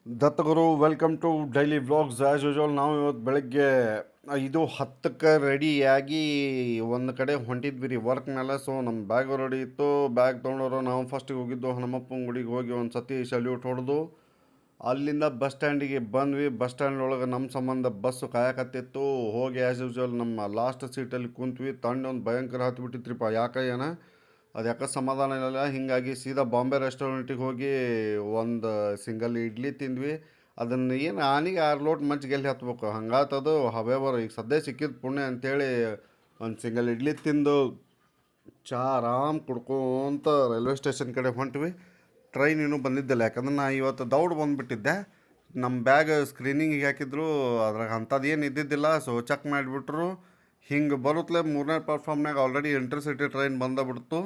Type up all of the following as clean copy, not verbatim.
Dattaguru welcome to daily vlogs. As usual ನಾವು ಇವತ್ತು ಬೆಳಗ್ಗೆ 5:10ಕ್ಕೆ ರೆಡಿಯಾಗಿ ಒಂದು ಕಡೆ ಹೊಂಟಿದ್ವಿ ರೀ ವರ್ಕ್ ಮೇಲೆ. ಸೊ ನಮ್ಮ ಬ್ಯಾಗ್ ರೆಡಿ ಇತ್ತು, ಬ್ಯಾಗ್ ತೊಗೊಂಡವರು ನಾವು ಫಸ್ಟಿಗೆ ಹೋಗಿದ್ದು ಹನುಮಪ್ಪನ ಗುಡಿಗೆ ಹೋಗಿ ಒಂದು ಸತಿ ಸಲ್ಯೂಟ್ ಹೊಡೆದು ಅಲ್ಲಿಂದ ಬಸ್ ಸ್ಟ್ಯಾಂಡಿಗೆ ಬಂದ್ವಿ. ಬಸ್ ಸ್ಟ್ಯಾಂಡ್ ಒಳಗೆ ನಮ್ಮ ಸಂಬಂಧ ಬಸ್ಸು ಕಾಯಕತ್ತಿತ್ತು. ಹೋಗಿ ಆ್ಯಸ್ ಯೂಶ್ವಲ್ ನಮ್ಮ ಲಾಸ್ಟ್ ಸೀಟಲ್ಲಿ ಕುಂತ್ವಿ. ಒಂದು ಭಯಂಕರ ಹತ್ತಿಬಿಟ್ಟಿತ್ರಿಪ್ಪ, ಯಾಕೆ ಅದು ಯಾಕೆ ಸಮಾಧಾನ ಇಲ್ಲ. ಹೀಗಾಗಿ ಸೀದಾ ಬಾಂಬೆ ರೆಸ್ಟೋರೆಂಟಿಗೆ ಹೋಗಿ ಒಂದು ಸಿಂಗಲ್ ಇಡ್ಲಿ ತಿಂದ್ವಿ. ಅದನ್ನು ಏನು ಆನಿಗೆ 6 ಲೋಟ ಮಜ್ಜಿಗೆ ಎಲ್ಲಿ ಹತ್ಬೇಕು, ಹಂಗಾತದು. ಹವೇವರ್ ಈಗ ಸದ್ಯ ಸಿಕ್ಕಿದ ಪುಣ್ಯ ಅಂಥೇಳಿ ಒಂದು ಸಿಂಗಲ್ ಇಡ್ಲಿ ತಿಂದು ಚಹಾ ಆರಾಮ್ ಕುಡ್ಕೊಂತ ರೈಲ್ವೆ ಸ್ಟೇಷನ್ ಕಡೆ ಹೊಂಟ್ವಿ. ಟ್ರೈನ್ ಇನ್ನೂ ಬಂದಿದ್ದಿಲ್ಲ, ಯಾಕಂದ್ರೆ ನಾ ಇವತ್ತು ದೌಡ್ ಬಂದುಬಿಟ್ಟಿದ್ದೆ. ನಮ್ಮ ಬ್ಯಾಗ್ ಸ್ಕ್ರೀನಿಂಗಿಗೆ ಹಾಕಿದ್ರು, ಅದ್ರಾಗ ಅಂಥದ್ದು ಏನು ಇದ್ದಿದ್ದಿಲ್ಲ. ಸೊ ಚೆಕ್ ಮಾಡಿಬಿಟ್ರು. ಹಿಂಗೆ ಬರುತ್ತಲೇ 3ನೇ ಪ್ಲಾಟ್ಫಾರ್ಮ್ನಾಗ ಆಲ್ರೆಡಿ ಇಂಟರ್ಸಿಟಿ ಟ್ರೈನ್ ಬಂದುಬಿಡ್ತು.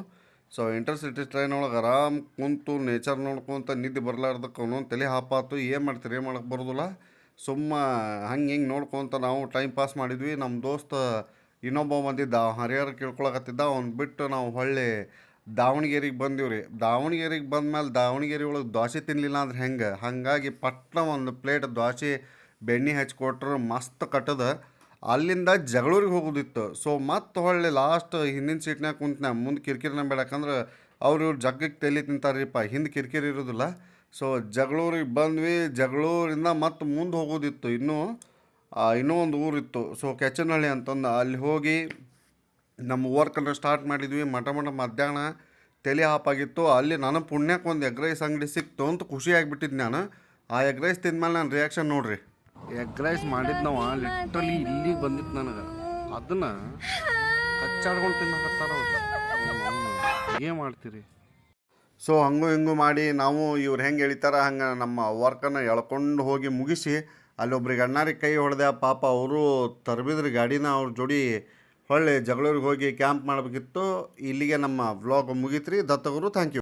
ಸೊ ಇಂಟರ್ಸಿಟಿ ಟ್ರೈನ್ ಒಳಗೆ ಆರಾಮ್ ಕುಂತು ನೇಚರ್ ನೋಡ್ಕೊತ ನಿದ್ದೆ ಬರಲಾರ್ದಕ್ಕೆ ಅವನೊಂದು ತಲೆ ಹಾಪಾತು. ಏನು ಮಾಡ್ತೀರಿ, ಏನು ಮಾಡೋಕ್ಕೆ ಬರೋದಿಲ್ಲ. ಸುಮ್ಮ ಹಂಗೆ ಹಿಂಗೆ ನೋಡ್ಕೊತ ನಾವು ಟೈಮ್ ಪಾಸ್ ಮಾಡಿದ್ವಿ. ನಮ್ಮ ದೋಸ್ತ ಇನ್ನೊಬ್ಬ ಬಂದಿದ್ದ, ಹರಿಹರ ಕೇಳ್ಕೊಳಕತ್ತಿದ್ದ. ಅವ್ನು ಬಿಟ್ಟು ನಾವು ಹೊಳ್ಳಿ ದಾವಣಗೆರೆಗೆ ಬಂದೀವಿ ರೀ. ದಾವಣಗೆರೆಗೆ ಬಂದಮೇಲೆ ದಾವಣಗೆರೆ ಒಳಗೆ ದೋಸೆ ತಿನ್ನಲಿಲ್ಲ ಅಂದ್ರೆ ಹೆಂಗೆ, ಹಾಗಾಗಿ ಪಟ್ನ ಒಂದು ಪ್ಲೇಟ್ ದೋಸೆ ಬೆಣ್ಣೆ ಹಚ್ಕೊಟ್ರು, ಮಸ್ತ್ ಕಟ್ಟದ. ಅಲ್ಲಿಂದ ಜಗಳೂರಿಗೆ ಹೋಗೋದಿತ್ತು. ಸೊ ಮತ್ತೆ ಹೊಳ್ಳಿ ಲಾಸ್ಟ್ ಹಿಂದಿನ ಸೀಟ್ನಾಗ ಕುಂತ್ನ, ಮುಂದೆ ಕಿರಿಕಿರಿನ ಬೇಡ, ಯಾಕಂದ್ರೆ ಅವ್ರು ಇವ್ರು ಜಗ್ಗಕ್ಕೆ ತಲೆ ತಿಂತಾರ್ರಿಪ್ಪ, ಹಿಂದೆ ಕಿರಿಕಿರಿ ಇರೋದಿಲ್ಲ. ಸೊ ಜಗಳೂರಿಗೆ ಬಂದ್ವಿ. ಜಗಳೂರಿಂದ ಮತ್ತೆ ಮುಂದೆ ಹೋಗೋದಿತ್ತು, ಇನ್ನೂ ಒಂದು ಊರಿತ್ತು. ಸೊ ಕೆಚ್ಚನಹಳ್ಳಿ ಅಂತಂದು ಅಲ್ಲಿ ಹೋಗಿ ನಮ್ಮ ವರ್ಕನ್ನು ಸ್ಟಾರ್ಟ್ ಮಾಡಿದ್ವಿ. ಮಧ್ಯಾಹ್ನ ತಲೆ ಹಾಪಾಗಿತ್ತು. ಅಲ್ಲಿ ನಾನು ಪುಣ್ಯಕ್ಕೆ ಒಂದು ಎಗ್ ರೈಸ್ ಅಂಗಡಿ ಸಿಕ್ತು ಅಂತ ಖುಷಿ ಆಗಿಬಿಟ್ಟಿದ್ದು ನಾನು. ಆ ಎಗ್ ರೈಸ್ ತಿಂದ್ಮೇಲೆ ನನ್ನ ರಿಯಾಕ್ಷನ್ ನೋಡ್ರಿ. ಎಗ್ ರೈಸ್ ಮಾಡಿದ್ನವ ಲಿಟ್ರಲಿ ಇಲ್ಲಿಗೆ ಬಂದಿತ್ತು ನನಗೆ. ಅದನ್ನು ಕಚ್ಚಾಡ್ಕೊಂಡು ತಿನ್ನಕತ್ತಾರ. ಏನು ಮಾಡ್ತೀರಿ? ಸೊ ಹಂಗೂ ಹಿಂಗೂ ಮಾಡಿ ನಾವು ಇವ್ರು ಹೆಂಗೆ ಎಳಿತಾರ ಹಂಗೆ ನಮ್ಮ ವರ್ಕನ್ನು ಎಳ್ಕೊಂಡು ಹೋಗಿ ಮುಗಿಸಿ ಅಲ್ಲೊಬ್ರಿಗೆ ಅಣ್ಣಾರಿಗೆ ಕೈ ಹೊಡೆದೆ. ಪಾಪ ಅವರು ತರಬಿದ್ರಿ ಗಾಡಿನ, ಅವ್ರ ಜೋಡಿ ಹೊಳ್ಳಿ ಜಗಳೂರಿಗೆ ಹೋಗಿ ಕ್ಯಾಂಪ್ ಮಾಡಬೇಕಿತ್ತು. ಇಲ್ಲಿಗೆ ನಮ್ಮ ವ್ಲಾಗ್ ಮುಗೀತ್ರಿ. Dattaguru, thank you.